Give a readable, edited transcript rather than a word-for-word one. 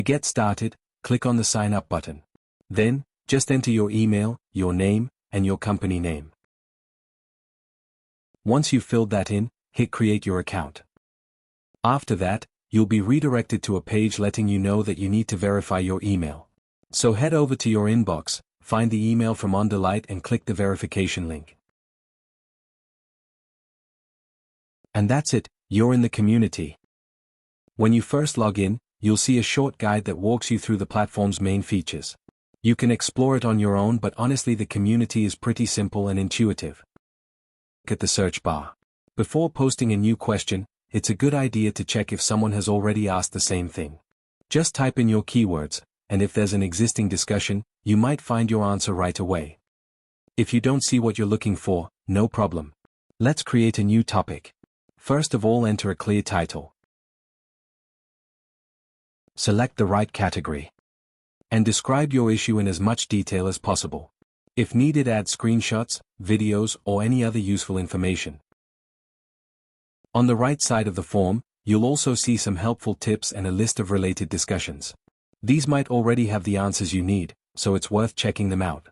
get started, click on the Sign Up button. Then, just enter your email, your name, and your company name. Once you've filled that in, hit Create Your Account. After that, you'll be redirected to a page letting you know that you need to verify your email. So head over to your inbox, find the email from Underlight and click the verification link. And that's it, you're in the community. When you first log in, you'll see a short guide that walks you through the platform's main features. You can explore it on your own, but honestly the community is pretty simple and intuitive. Look at the search bar. Before posting a new question, it's a good idea to check if someone has already asked the same thing. Just type in your keywords, and if there's an existing discussion, you might find your answer right away. If you don't see what you're looking for, no problem. Let's create a new topic. First of all, enter a clear title. Select the right category. And describe your issue in as much detail as possible. If needed, add screenshots, videos, or any other useful information. On the right side of the form, you'll also see some helpful tips and a list of related discussions. These might already have the answers you need, so it's worth checking them out.